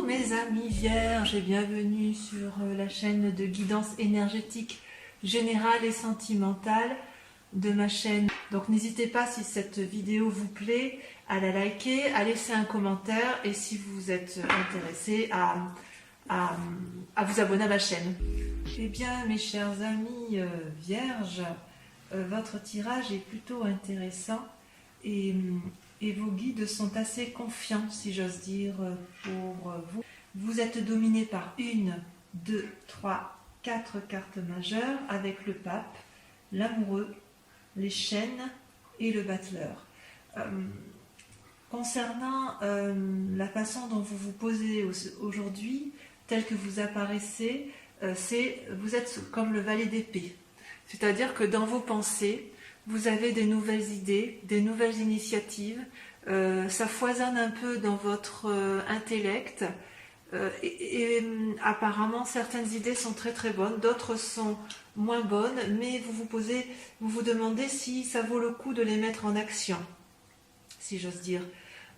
mes amis vierges et bienvenue sur la chaîne de guidance énergétique générale et sentimentale de ma chaîne. Donc n'hésitez pas, si cette vidéo vous plaît, à la liker, à laisser un commentaire et si vous êtes intéressé à vous abonner à ma chaîne. Eh bien mes chers amis vierges, votre tirage est plutôt intéressant et vos guides sont assez confiants, si j'ose dire, pour vous. Vous êtes dominé par 1, 2, 3, 4 cartes majeures avec le pape, l'amoureux, les chaînes et le battleur. Concernant la façon dont vous vous posez aujourd'hui, tel que vous apparaissez, vous êtes comme le valet d'épée. C'est-à-dire que dans vos pensées, vous avez des nouvelles idées, des nouvelles initiatives, ça foisonne un peu dans votre intellect et apparemment certaines idées sont très très bonnes, d'autres sont moins bonnes, mais vous vous demandez si ça vaut le coup de les mettre en action, si j'ose dire.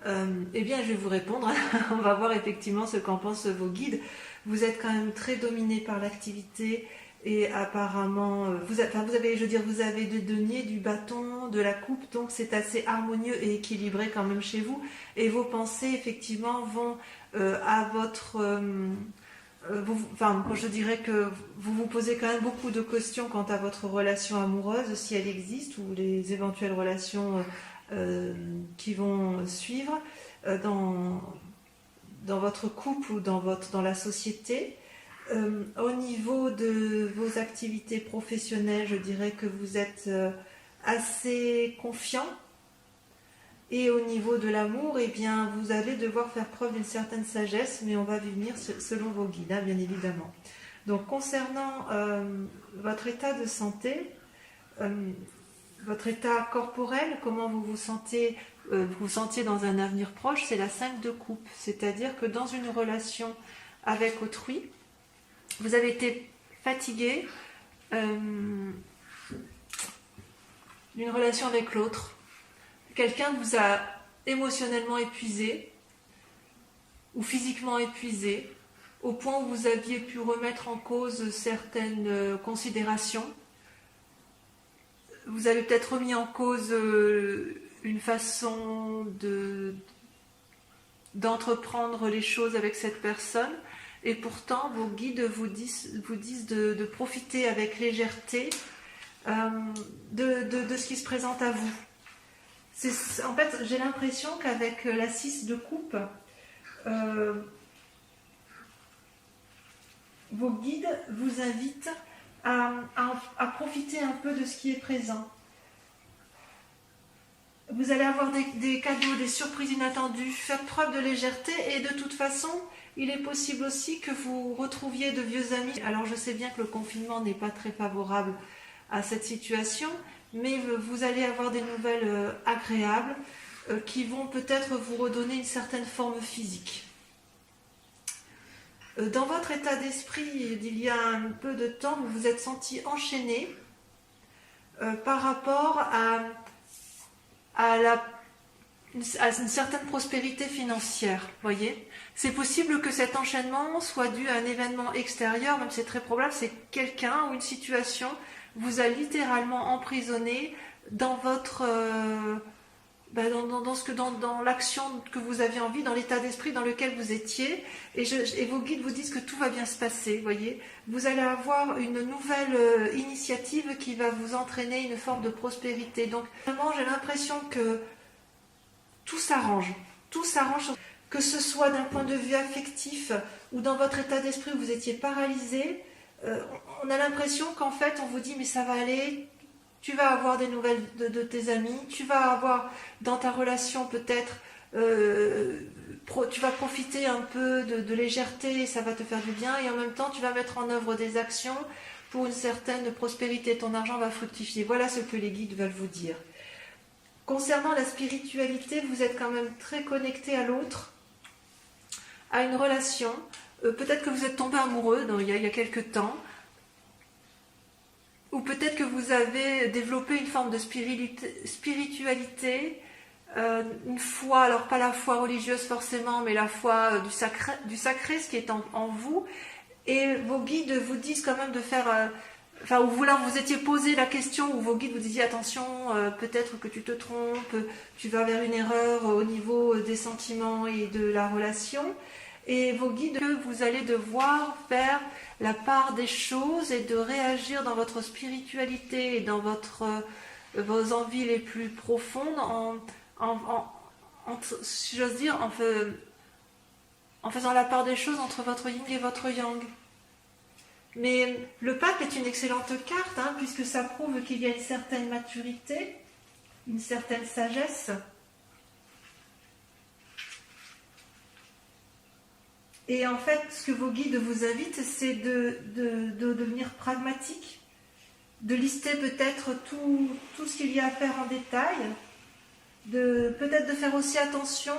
Eh bien je vais vous répondre, on va voir effectivement ce qu'en pensent vos guides. Vous êtes quand même très dominé par l'activité. Et apparemment, vous avez des deniers, du bâton, de la coupe, donc c'est assez harmonieux et équilibré quand même chez vous. Et vos pensées, effectivement, vont à votre... je dirais que vous vous posez quand même beaucoup de questions quant à votre relation amoureuse, si elle existe, ou les éventuelles relations qui vont suivre dans votre couple ou dans la société. Au niveau de vos activités professionnelles, je dirais que vous êtes assez confiant. Et au niveau de l'amour, eh bien, vous allez devoir faire preuve d'une certaine sagesse, mais on va y venir selon vos guides, hein, bien évidemment. Donc, concernant votre état de santé, votre état corporel, comment vous vous sentiez dans un avenir proche, c'est la 5 de coupe. C'est-à-dire que dans une relation avec autrui, vous avez été fatigué d'une relation avec l'autre. Quelqu'un vous a émotionnellement épuisé ou physiquement épuisé au point où vous aviez pu remettre en cause certaines considérations. Vous avez peut-être remis en cause une façon d'entreprendre les choses avec cette personne. Et pourtant, vos guides vous disent de profiter avec légèreté de ce qui se présente à vous. En fait, j'ai l'impression qu'avec la 6 de coupe, vos guides vous invitent à profiter un peu de ce qui est présent. Vous allez avoir des cadeaux, des surprises inattendues, faites preuve de légèreté et de toute façon, il est possible aussi que vous retrouviez de vieux amis. Alors je sais bien que le confinement n'est pas très favorable à cette situation, mais vous allez avoir des nouvelles agréables qui vont peut-être vous redonner une certaine forme physique. Dans votre état d'esprit, il y a un peu de temps, vous vous êtes senti enchaîné par rapport à une certaine prospérité financière, voyez. C'est possible que cet enchaînement soit dû à un événement extérieur, même c'est très probable, c'est quelqu'un ou une situation vous a littéralement emprisonné dans votre dans l'action que vous aviez envie, dans l'état d'esprit dans lequel vous étiez, et vos guides vous disent que tout va bien se passer, voyez. Vous allez avoir une nouvelle initiative qui va vous entraîner une forme de prospérité. Donc vraiment, j'ai l'impression que tout s'arrange, que ce soit d'un point de vue affectif ou dans votre état d'esprit où vous étiez paralysé. On a l'impression qu'en fait on vous dit mais ça va aller, tu vas avoir des nouvelles de tes amis, tu vas avoir dans ta relation peut-être, tu vas profiter un peu de légèreté et ça va te faire du bien, et en même temps tu vas mettre en œuvre des actions pour une certaine prospérité, ton argent va fructifier. Voilà ce que les guides veulent vous dire. Concernant la spiritualité, vous êtes quand même très connecté à l'autre, à une relation. Peut-être que vous êtes tombé amoureux il y a quelques temps, ou peut-être que vous avez développé une forme de spiritualité une foi, alors pas la foi religieuse forcément, mais la foi du sacré, ce qui est en vous. Et vos guides vous disent quand même de faire... Enfin, ou là, vous étiez posé la question, où vos guides vous disaient attention, peut-être que tu te trompes, tu vas vers une erreur au niveau des sentiments et de la relation. Et vos guides, vous allez devoir faire la part des choses et de réagir dans votre spiritualité et dans vos envies les plus profondes si j'ose dire, en faisant la part des choses entre votre yin et votre yang. Mais le pape est une excellente carte, hein, puisque ça prouve qu'il y a une certaine maturité, une certaine sagesse. Et en fait, ce que vos guides vous invitent, c'est de devenir pragmatique, de lister peut-être tout ce qu'il y a à faire en détail, peut-être de faire aussi attention,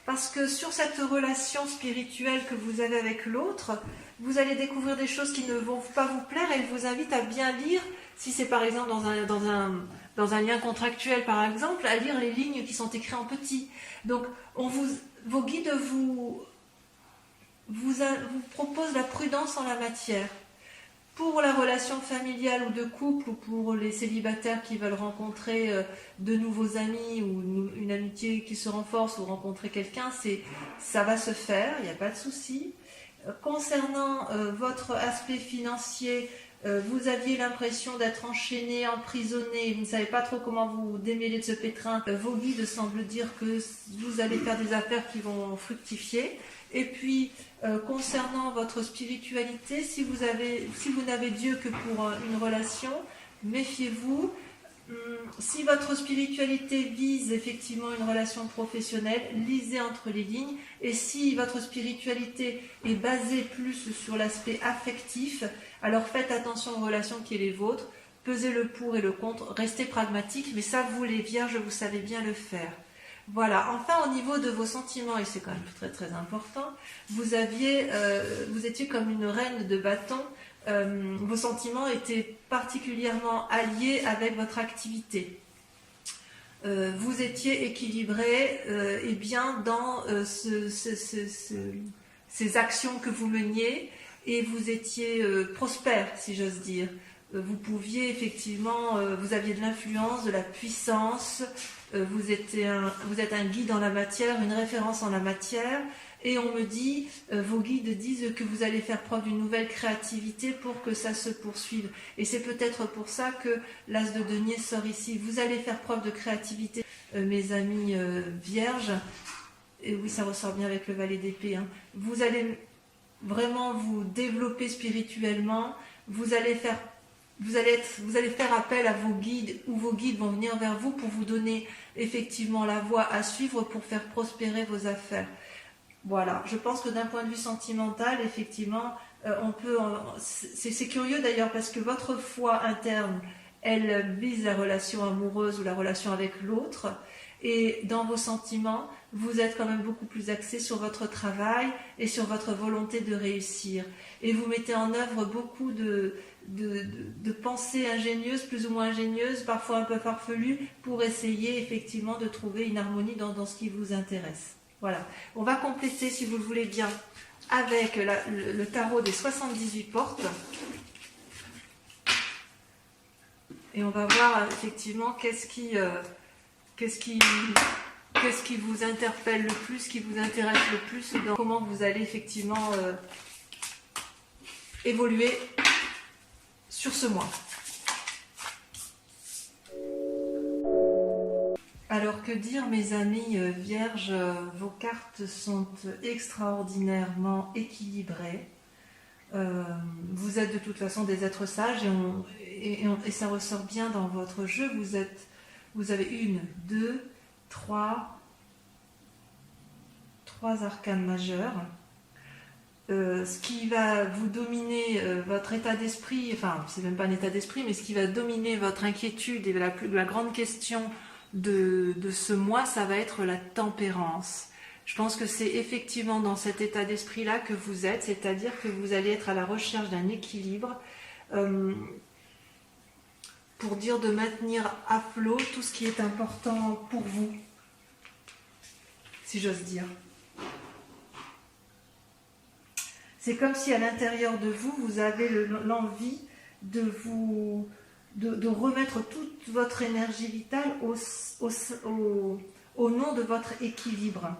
parce que sur cette relation spirituelle que vous avez avec l'autre, vous allez découvrir des choses qui ne vont pas vous plaire, et elle vous invite à bien lire, si c'est par exemple dans un lien contractuel par exemple, à lire les lignes qui sont écrites en petit. Donc vos guides vous proposent la prudence en la matière. Pour la relation familiale ou de couple, ou pour les célibataires qui veulent rencontrer de nouveaux amis, ou une amitié qui se renforce, ou rencontrer quelqu'un, ça va se faire, il n'y a pas de souci. Concernant votre aspect financier, vous aviez l'impression d'être enchaîné, emprisonné, vous ne savez pas trop comment vous démêler de ce pétrin. Vos guides semblent dire que vous allez faire des affaires qui vont fructifier. Et puis, concernant votre spiritualité, si vous n'avez Dieu que pour une relation, méfiez-vous. Si votre spiritualité vise effectivement une relation professionnelle, lisez entre les lignes. Et si votre spiritualité est basée plus sur l'aspect affectif, alors faites attention aux relations qui sont les vôtres, pesez le pour et le contre, restez pragmatique, mais ça, vous les vierges, vous savez bien le faire. Voilà, enfin au niveau de vos sentiments, et c'est quand même très très important, vous étiez comme une reine de bâton. Vos sentiments étaient particulièrement alliés avec votre activité. Vous étiez équilibré et bien dans ces actions que vous meniez, et vous étiez prospère, si j'ose dire. Vous pouviez effectivement, vous aviez de l'influence, de la puissance, vous êtes un guide en la matière, une référence en la matière. Et on me dit, vos guides disent que vous allez faire preuve d'une nouvelle créativité pour que ça se poursuive. Et c'est peut-être pour ça que l'as de denier sort ici. Vous allez faire preuve de créativité, mes amis vierges. Et oui, ça ressort bien avec le valet d'épée. Hein. Vous allez vraiment vous développer spirituellement. Vous allez faire appel à vos guides, ou vos guides vont venir vers vous pour vous donner effectivement la voie à suivre pour faire prospérer vos affaires. Voilà, je pense que d'un point de vue sentimental, effectivement, c'est curieux d'ailleurs, parce que votre foi interne, elle vise la relation amoureuse ou la relation avec l'autre, et dans vos sentiments, vous êtes quand même beaucoup plus axé sur votre travail et sur votre volonté de réussir. Et vous mettez en œuvre beaucoup de pensées ingénieuses, plus ou moins ingénieuses, parfois un peu farfelues, pour essayer effectivement de trouver une harmonie dans ce qui vous intéresse. Voilà. On va compléter, si vous le voulez bien, avec le tarot des 78 portes. Et on va voir effectivement qu'est-ce qui vous interpelle le plus, qui vous intéresse le plus, dans comment vous allez effectivement évoluer sur ce mois. Alors que dire, mes amis vierges, vos cartes sont extraordinairement équilibrées. Vous êtes de toute façon des êtres sages, et ça ressort bien dans votre jeu. Vous avez 3 arcanes majeures. Ce qui va vous dominer votre état d'esprit, enfin c'est même pas un état d'esprit, mais ce qui va dominer votre inquiétude et la grande question de ce mois, ça va être la tempérance. Je pense que c'est effectivement dans cet état d'esprit-là que vous êtes, c'est-à-dire que vous allez être à la recherche d'un équilibre pour dire de maintenir à flot tout ce qui est important pour vous. si j'ose dire. C'est comme si à l'intérieur de vous, vous avez l'envie de remettre toute votre énergie vitale au nom de votre équilibre.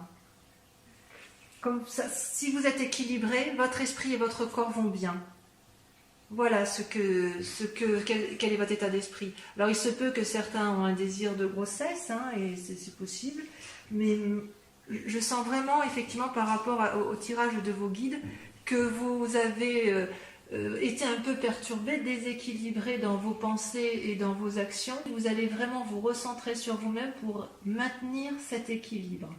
Comme ça, si vous êtes équilibré, votre esprit et votre corps vont bien. Voilà quel est votre état d'esprit. Alors il se peut que certains ont un désir de grossesse, hein, et c'est possible, mais je sens vraiment effectivement par rapport au tirage de vos guides que vous avez été un peu perturbé, déséquilibré dans vos pensées et dans vos actions. Vous allez vraiment vous recentrer sur vous-même pour maintenir cet équilibre.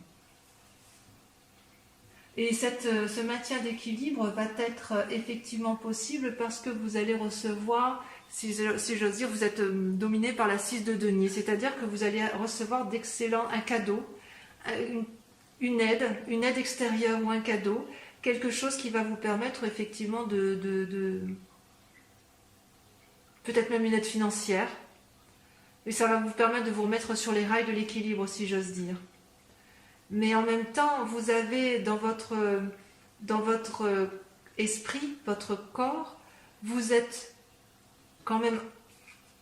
Et ce maintien d'équilibre va être effectivement possible parce que vous allez recevoir, si j'ose dire, vous êtes dominé par la 6 de denier, c'est-à-dire que vous allez recevoir un cadeau, une aide extérieure ou un cadeau, quelque chose qui va vous permettre effectivement peut-être même une aide financière, et ça va vous permettre de vous remettre sur les rails de l'équilibre, si j'ose dire. Mais en même temps, vous avez dans votre esprit, votre corps, vous êtes quand même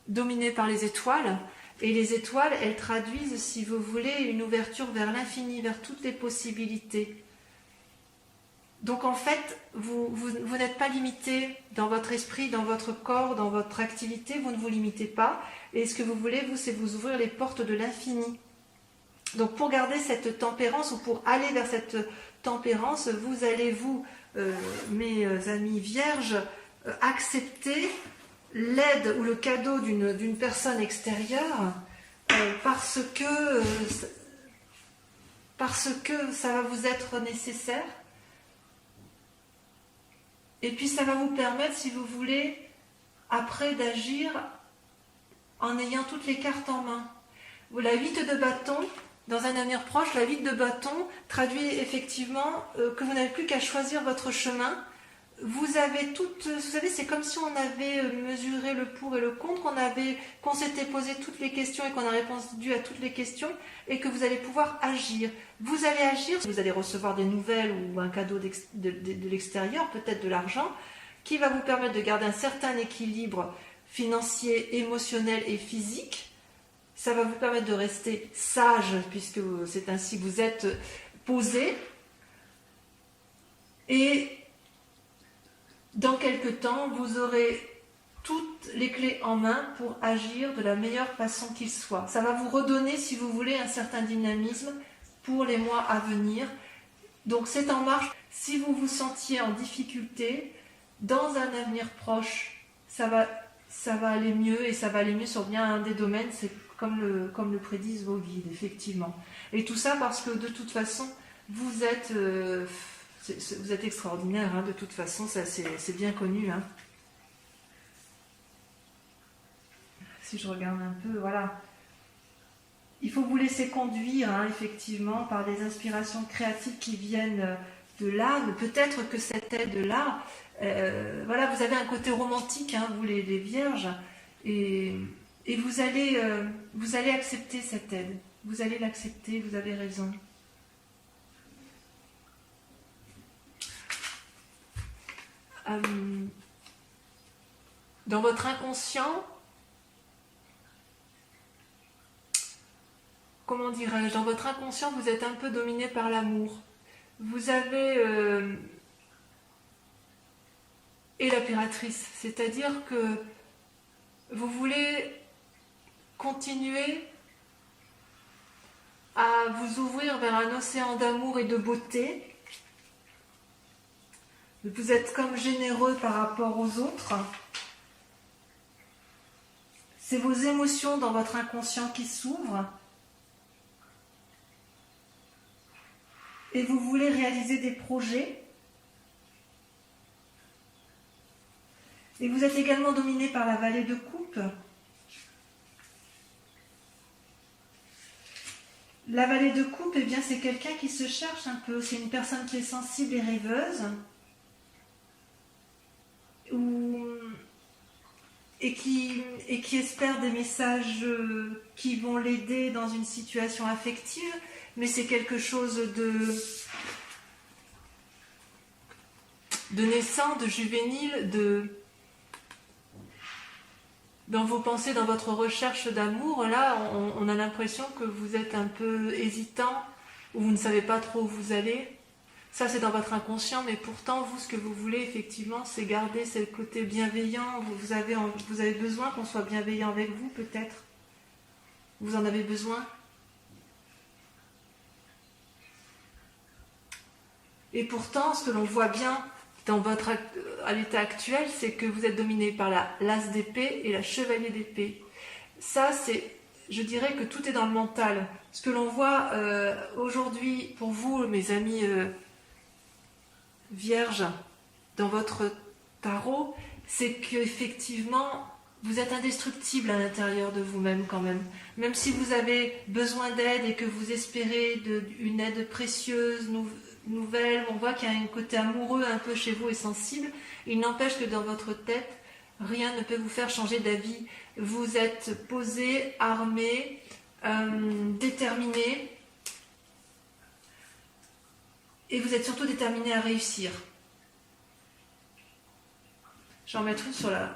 dominé par les étoiles. Et les étoiles, elles traduisent, si vous voulez, une ouverture vers l'infini, vers toutes les possibilités. Donc en fait, vous n'êtes pas limité dans votre esprit, dans votre corps, dans votre activité, vous ne vous limitez pas. Et ce que vous voulez, vous, c'est vous ouvrir les portes de l'infini. Donc pour garder cette tempérance ou pour aller vers cette tempérance, vous allez mes amis vierges, accepter l'aide ou le cadeau d'une personne extérieure parce que ça va vous être nécessaire. Et puis ça va vous permettre, si vous voulez, après d'agir en ayant toutes les cartes en main. La 8 de bâton, dans un avenir proche, la 8 de bâton traduit effectivement que vous n'avez plus qu'à choisir votre chemin. Vous avez vous savez, c'est comme si on avait mesuré le pour et le contre, qu'on s'était posé toutes les questions et qu'on a répondu à toutes les questions et que vous allez pouvoir agir. Vous allez agir, vous allez recevoir des nouvelles ou un cadeau de l'extérieur, peut-être de l'argent, qui va vous permettre de garder un certain équilibre financier, émotionnel et physique. Ça va vous permettre de rester sage, puisque c'est ainsi que vous êtes posé. Et dans quelque temps, vous aurez toutes les clés en main pour agir de la meilleure façon qu'il soit. Ça va vous redonner, si vous voulez, un certain dynamisme pour les mois à venir. Donc c'est en marche. Si vous vous sentiez en difficulté, dans un avenir proche, ça va aller mieux, et ça va aller mieux sur bien un des domaines, c'est comme le prédisent vos guides, effectivement. Et tout ça parce que de toute façon, vous êtes extraordinaire, hein, de toute façon, ça c'est bien connu. Hein. Si je regarde un peu, voilà. Il faut vous laisser conduire, hein, effectivement, par des inspirations créatives qui viennent de l'âme. Peut-être que cette aide-là, voilà, vous avez un côté romantique, hein, vous les vierges, et vous allez accepter cette aide. Vous allez l'accepter, vous avez raison. Dans votre inconscient, comment dirais-je, dans votre inconscient, vous êtes un peu dominé par l'amour. Vous avez et l'impératrice, c'est-à-dire que vous voulez continuer à vous ouvrir vers un océan d'amour et de beauté. Vous êtes comme généreux par rapport aux autres. C'est vos émotions dans votre inconscient qui s'ouvrent. Et vous voulez réaliser des projets. Et vous êtes également dominé par la vallée de coupe. La vallée de coupe, eh bien, c'est quelqu'un qui se cherche un peu. C'est une personne qui est sensible et rêveuse. Et qui espère des messages qui vont l'aider dans une situation affective. mais c'est quelque chose de naissant, de juvénile, dans vos pensées, dans votre recherche d'amour. Là, on a l'impression que vous êtes un peu hésitant, ou vous ne savez pas trop où vous allez. Ça, c'est dans votre inconscient, mais pourtant, vous, ce que vous voulez, effectivement, c'est garder ce côté bienveillant. Vous avez besoin qu'on soit bienveillant avec vous, peut-être. Vous en avez besoin. Et pourtant, ce que l'on voit bien à l'état actuel, c'est que vous êtes dominé par l'as d'épée et la chevalier d'épée. Ça, je dirais que tout est dans le mental. Ce que l'on voit aujourd'hui, pour vous, mes amis vierges, dans votre tarot, c'est qu'effectivement, vous êtes indestructible à l'intérieur de vous-même quand même. Même si vous avez besoin d'aide et que vous espérez une aide précieuse, nouvelle, on voit qu'il y a un côté amoureux un peu chez vous et sensible, il n'empêche que dans votre tête, rien ne peut vous faire changer d'avis. Vous êtes posé, armé, déterminé, et vous êtes surtout déterminé à réussir. Je vais en mettre une sur la...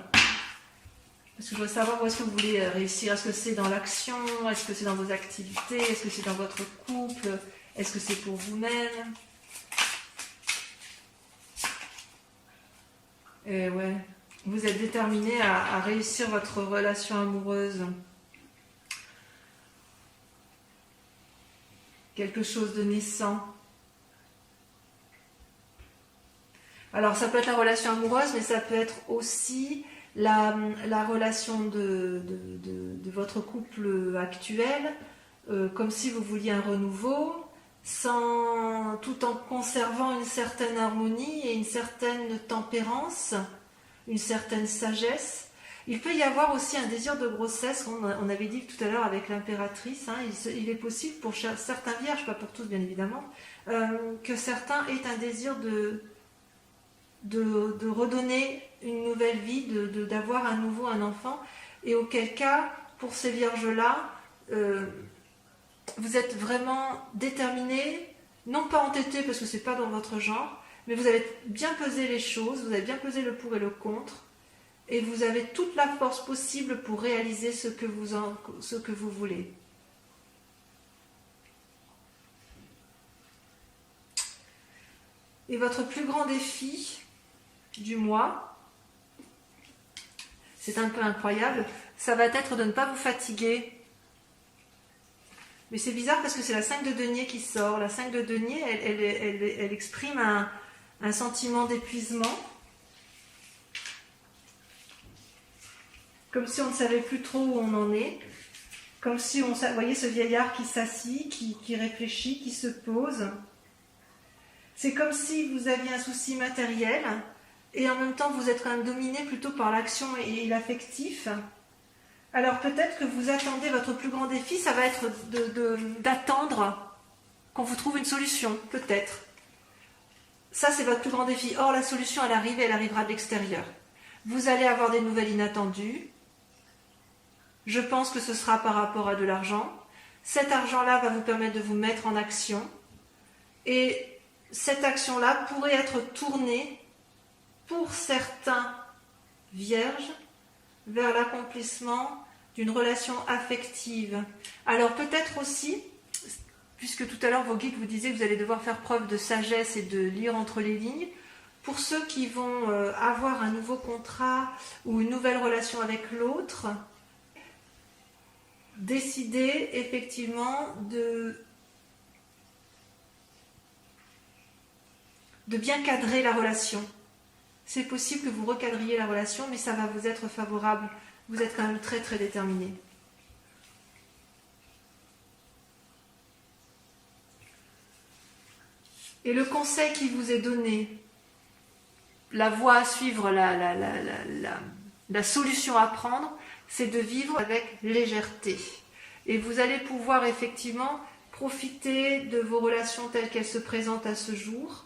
Parce que je veux savoir où est-ce que vous voulez réussir. Est-ce que c'est dans l'action? Est-ce que c'est dans vos activités? Est-ce que c'est dans votre couple? Est-ce que c'est pour vous-même? Et ouais, vous êtes déterminé à réussir votre relation amoureuse. Quelque chose de naissant. Alors ça peut être la relation amoureuse, mais ça peut être aussi la relation de votre couple actuel, comme si vous vouliez un renouveau, tout en conservant une certaine harmonie et une certaine tempérance, une certaine sagesse. Il peut y avoir aussi un désir de grossesse, on avait dit tout à l'heure avec l'impératrice, hein, il est possible pour certains vierges, pas pour tous bien évidemment, que certains aient un désir de redonner une nouvelle vie, d'avoir à nouveau un enfant, et auquel cas, pour ces vierges-là, vous êtes vraiment déterminés, non pas entêtés parce que c'est pas dans votre genre, mais vous avez bien pesé les choses, vous avez bien pesé le pour et le contre, et vous avez toute la force possible pour réaliser ce que vous voulez. Et votre plus grand défi du mois, c'est un peu incroyable, ça va être de ne pas vous fatiguer. Mais c'est bizarre parce que c'est la 5 de denier qui sort. La 5 de denier, elle exprime un sentiment d'épuisement. Comme si on ne savait plus trop où on en est. Comme si vous voyez ce vieillard qui s'assit, qui réfléchit, qui se pose. C'est comme si vous aviez un souci matériel et en même temps vous êtes quand même dominé plutôt par l'action et l'affectif. Alors peut-être que vous attendez, votre plus grand défi, ça va être d'attendre qu'on vous trouve une solution, peut-être. Ça, c'est votre plus grand défi. Or, la solution, elle arrivera de l'extérieur. Vous allez avoir des nouvelles inattendues. Je pense que ce sera par rapport à de l'argent. Cet argent-là va vous permettre de vous mettre en action. Et cette action-là pourrait être tournée, pour certains vierges, vers l'accomplissement d'une relation affective. Alors peut-être aussi, puisque tout à l'heure vos guides vous disaient que vous allez devoir faire preuve de sagesse et de lire entre les lignes, pour ceux qui vont avoir un nouveau contrat ou une nouvelle relation avec l'autre, décider effectivement de bien cadrer la relation. C'est possible que vous recadriez la relation, mais ça va vous être favorable. Vous êtes quand même très très déterminé. Et le conseil qui vous est donné, la voie à suivre, la solution à prendre, c'est de vivre avec légèreté. Et vous allez pouvoir effectivement profiter de vos relations telles qu'elles se présentent à ce jour.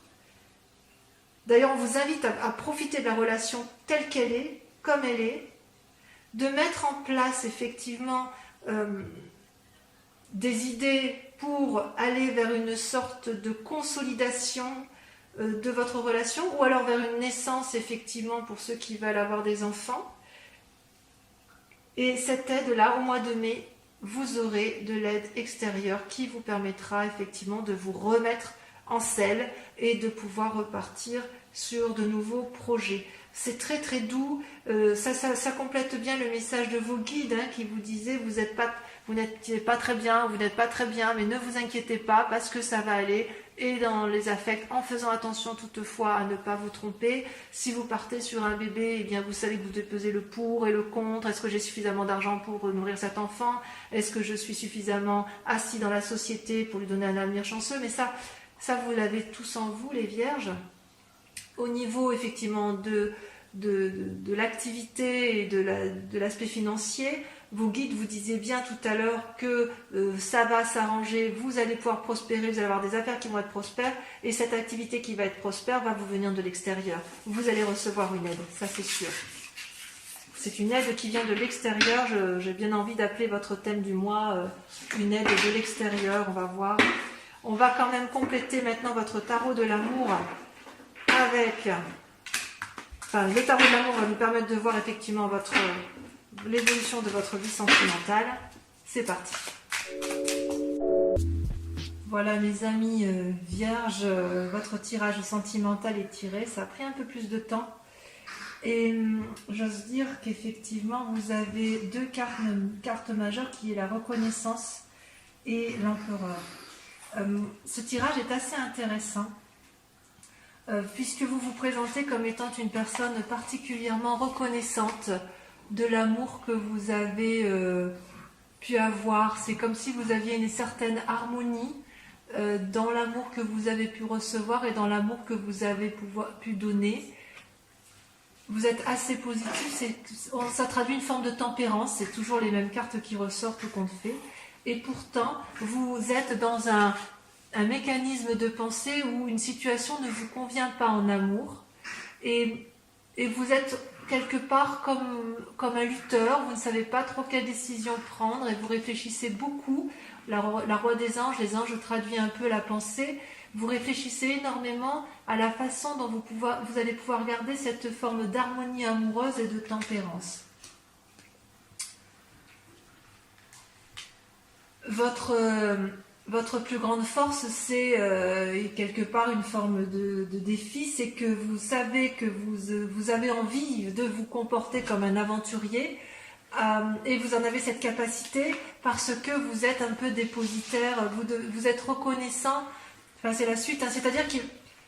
D'ailleurs, on vous invite à profiter de la relation telle qu'elle est, comme elle est, de mettre en place effectivement des idées pour aller vers une sorte de consolidation de votre relation, ou alors vers une naissance, effectivement, pour ceux qui veulent avoir des enfants. Et cette aide-là, au mois de mai, vous aurez de l'aide extérieure qui vous permettra effectivement de vous remettre en selle et de pouvoir repartir sur de nouveaux projets. C'est très très doux, ça complète bien le message de vos guides qui vous disaient vous n'êtes pas très bien, mais ne vous inquiétez pas parce que ça va aller. Et dans les affects, en faisant attention toutefois à ne pas vous tromper. Si vous partez sur un bébé, eh bien vous savez que vous devez peser le pour et le contre. Est-ce que j'ai suffisamment d'argent pour nourrir cet enfant? Est-ce que je suis suffisamment assis dans la société pour lui donner un avenir chanceux? Mais ça vous l'avez tous en vous, les vierges. Au niveau effectivement de l'activité et de l'aspect financier, vos guides vous disaient bien tout à l'heure que ça va s'arranger, vous allez pouvoir prospérer, vous allez avoir des affaires qui vont être prospères, et cette activité qui va être prospère va vous venir de l'extérieur. Vous allez recevoir une aide, ça c'est sûr. C'est une aide qui vient de l'extérieur. J'ai bien envie d'appeler votre thème du mois une aide de l'extérieur. On va voir. On va quand même compléter maintenant votre tarot de l'amour avec... Enfin, le tarot de l'amour va nous permettre de voir effectivement l'évolution de votre vie sentimentale. C'est parti. Voilà mes amis vierges, votre tirage sentimental est tiré. Ça a pris un peu plus de temps. Et j'ose dire qu'effectivement vous avez deux cartes majeures qui est la reconnaissance et l'empereur. Ce tirage est assez intéressant puisque vous vous présentez comme étant une personne particulièrement reconnaissante de l'amour que vous avez pu avoir. C'est comme si vous aviez une certaine harmonie dans l'amour que vous avez pu recevoir et dans l'amour que vous avez pu donner. Vous êtes assez positif, ça traduit une forme de tempérance, c'est toujours les mêmes cartes qui ressortent tout compte fait. Et pourtant, vous êtes dans un mécanisme de pensée où une situation ne vous convient pas en amour. Et vous êtes quelque part comme un lutteur, vous ne savez pas trop quelle décision prendre et vous réfléchissez beaucoup. La roi des anges, les anges traduisent un peu la pensée. Vous réfléchissez énormément à la façon dont vous allez pouvoir garder cette forme d'harmonie amoureuse et de tempérance. Votre plus grande force, c'est quelque part une forme de défi, c'est que vous savez que vous avez envie de vous comporter comme un aventurier et vous en avez cette capacité parce que vous êtes un peu dépositaire, vous êtes reconnaissant. Enfin, c'est la suite, c'est-à-dire que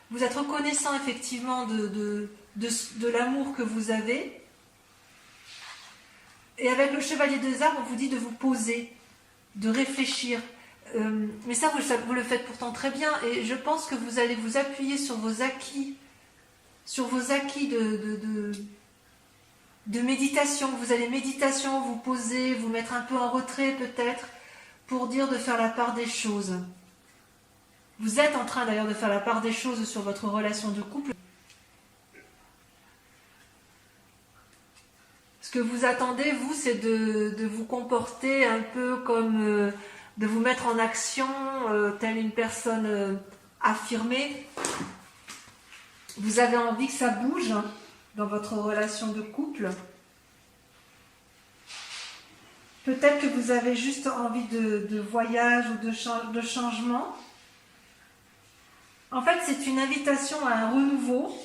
vous êtes reconnaissant effectivement de l'amour que vous avez. Et avec le chevalier des armes, on vous dit de vous poser, de réfléchir. Mais ça, vous le faites pourtant très bien. Et je pense que vous allez vous appuyer sur vos acquis de méditation. Vous allez méditation, vous poser, vous mettre un peu en retrait peut-être, pour dire de faire la part des choses. Vous êtes en train d'ailleurs de faire la part des choses sur votre relation de couple. Ce que vous attendez, vous, c'est de vous comporter un peu comme... de vous mettre en action, telle une personne affirmée. Vous avez envie que ça bouge dans votre relation de couple. Peut-être que vous avez juste envie de voyage ou de changement. En fait, c'est une invitation à un renouveau,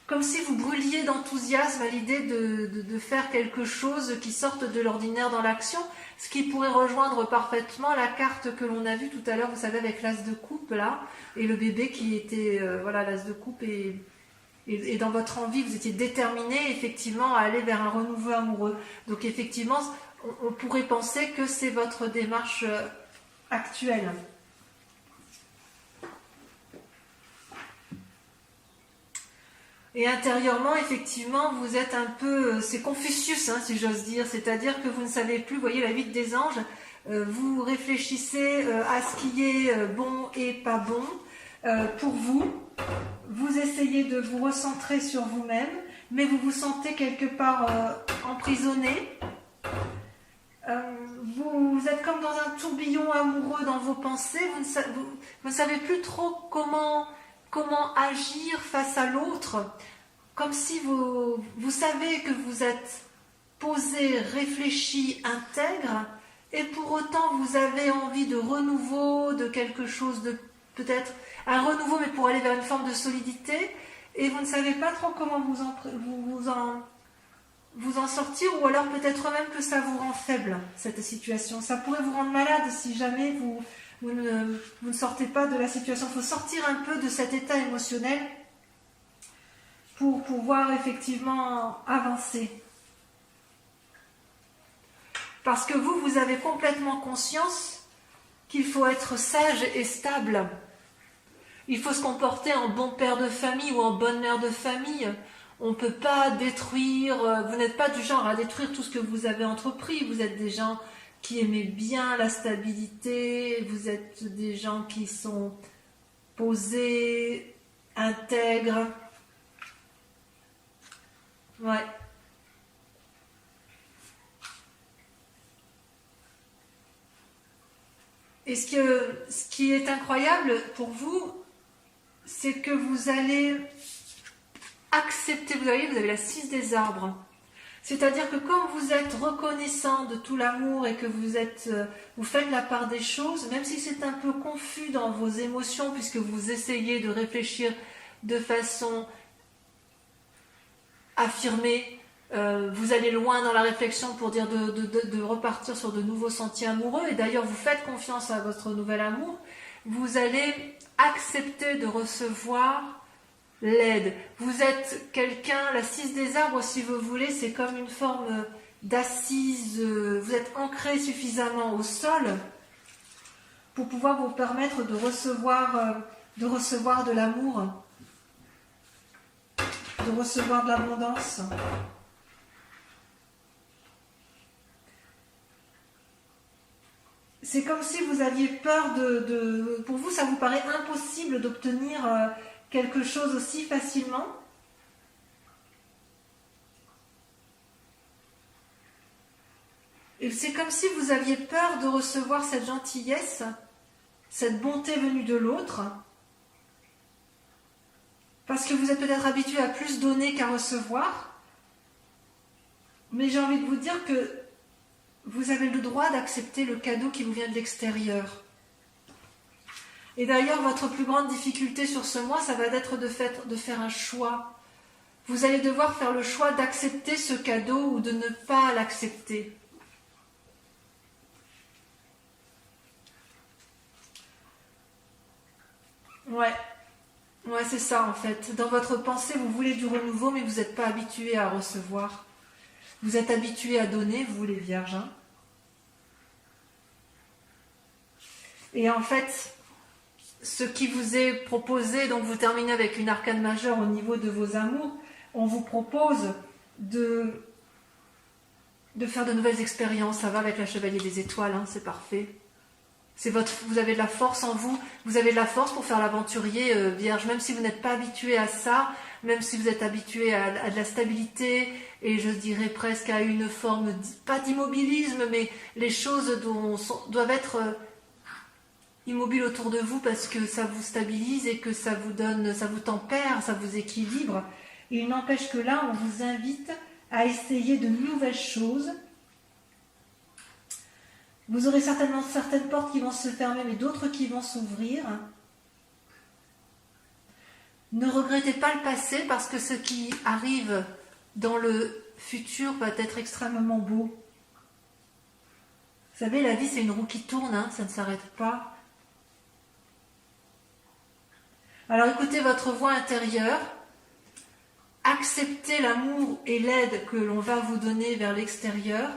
comme si vous brûliez d'enthousiasme à l'idée de faire quelque chose qui sorte de l'ordinaire dans l'action, ce qui pourrait rejoindre parfaitement la carte que l'on a vue tout à l'heure, vous savez, avec l'as de coupe là, et le bébé qui était, voilà, l'as de coupe, et dans votre envie, vous étiez déterminé effectivement à aller vers un renouveau amoureux. Donc effectivement, on pourrait penser que c'est votre démarche actuelle. Et intérieurement, effectivement, vous êtes un peu... c'est Confucius, si j'ose dire. C'est-à-dire que vous ne savez plus, vous voyez la 8 des anges, vous réfléchissez à ce qui est bon et pas bon pour vous. Vous essayez de vous recentrer sur vous-même, mais vous vous sentez quelque part emprisonné. Vous vous êtes comme dans un tourbillon amoureux dans vos pensées, vous ne savez plus trop comment agir face à l'autre, comme si vous savez que vous êtes posé, réfléchi, intègre, et pour autant vous avez envie de renouveau, de quelque chose de peut-être un renouveau, mais pour aller vers une forme de solidité, et vous ne savez pas trop comment vous en sortir, ou alors peut-être même que ça vous rend faible, cette situation. Ça pourrait vous rendre malade si jamais vous ne sortez pas de la situation. Il faut sortir un peu de cet état émotionnel pour pouvoir effectivement avancer. Parce que vous avez complètement conscience qu'il faut être sage et stable. Il faut se comporter en bon père de famille ou en bonne mère de famille. On ne peut pas détruire, vous n'êtes pas du genre à détruire tout ce que vous avez entrepris. Vous êtes des gens qui aimez bien la stabilité, vous êtes des gens qui sont posés, intègres. Ouais. Et ce qui est incroyable pour vous, c'est que vous allez accepter, vous avez la 6 des arbres. C'est-à-dire que quand vous êtes reconnaissant de tout l'amour et que vous faites la part des choses, même si c'est un peu confus dans vos émotions, puisque vous essayez de réfléchir de façon affirmée, vous allez loin dans la réflexion pour dire de repartir sur de nouveaux sentiers amoureux, et d'ailleurs vous faites confiance à votre nouvel amour, vous allez accepter de recevoir l'aide. Vous êtes quelqu'un, la 6 des arbres, si vous voulez, c'est comme une forme d'assise, vous êtes ancré suffisamment au sol pour pouvoir vous permettre de recevoir de l'amour, de recevoir de l'abondance. C'est comme si vous aviez peur pour vous, ça vous paraît impossible d'obtenir quelque chose aussi facilement. Et c'est comme si vous aviez peur de recevoir cette gentillesse, cette bonté venue de l'autre, parce que vous êtes peut-être habitué à plus donner qu'à recevoir. Mais j'ai envie de vous dire que vous avez le droit d'accepter le cadeau qui vous vient de l'extérieur. Et d'ailleurs, votre plus grande difficulté sur ce mois, ça va être de faire un choix. Vous allez devoir faire le choix d'accepter ce cadeau ou de ne pas l'accepter. Ouais, c'est ça en fait. Dans votre pensée, vous voulez du renouveau, mais vous n'êtes pas habitué à recevoir. Vous êtes habitué à donner, vous les vierges. Hein. Et en fait, ce qui vous est proposé, donc vous terminez avec une arcane majeure au niveau de vos amours, on vous propose de faire de nouvelles expériences. Ça va avec la chevalier des étoiles, hein, c'est parfait. Vous avez de la force en vous, vous avez de la force pour faire l'aventurier vierge, même si vous n'êtes pas habitué à ça, même si vous êtes habitué à de la stabilité, et je dirais presque à une forme, pas d'immobilisme, mais les choses doivent être immobiles autour de vous parce que ça vous stabilise et que ça vous tempère, ça vous équilibre. Et il n'empêche que là, on vous invite à essayer de nouvelles choses. Vous aurez certainement certaines portes qui vont se fermer, mais d'autres qui vont s'ouvrir. Ne regrettez pas le passé, parce que ce qui arrive dans le futur va être extrêmement beau. Vous savez, la vie, c'est une roue qui tourne, hein, ça ne s'arrête pas. Alors écoutez votre voix intérieure, acceptez l'amour et l'aide que l'on va vous donner vers l'extérieur.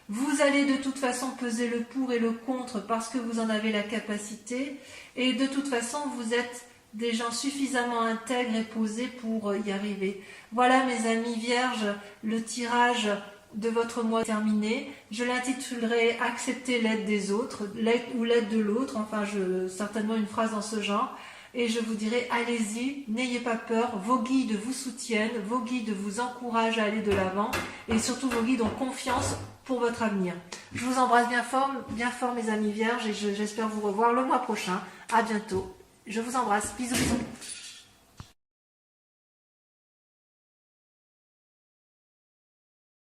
Vous allez de toute façon peser le pour et le contre parce que vous en avez la capacité, et de toute façon vous êtes des gens suffisamment intègres et posés pour y arriver. Voilà mes amis vierges, le tirage de votre mois terminé. Je l'intitulerai « Accepter l'aide des autres », l'aide ou l'aide de l'autre, enfin certainement une phrase dans ce genre. Et je vous dirai, allez-y, n'ayez pas peur, vos guides vous soutiennent, vos guides vous encouragent à aller de l'avant, et surtout vos guides ont confiance pour votre avenir. Je vous embrasse bien fort mes amis vierges, et j'espère vous revoir le mois prochain. À bientôt. Je vous embrasse. Bisous, bisous.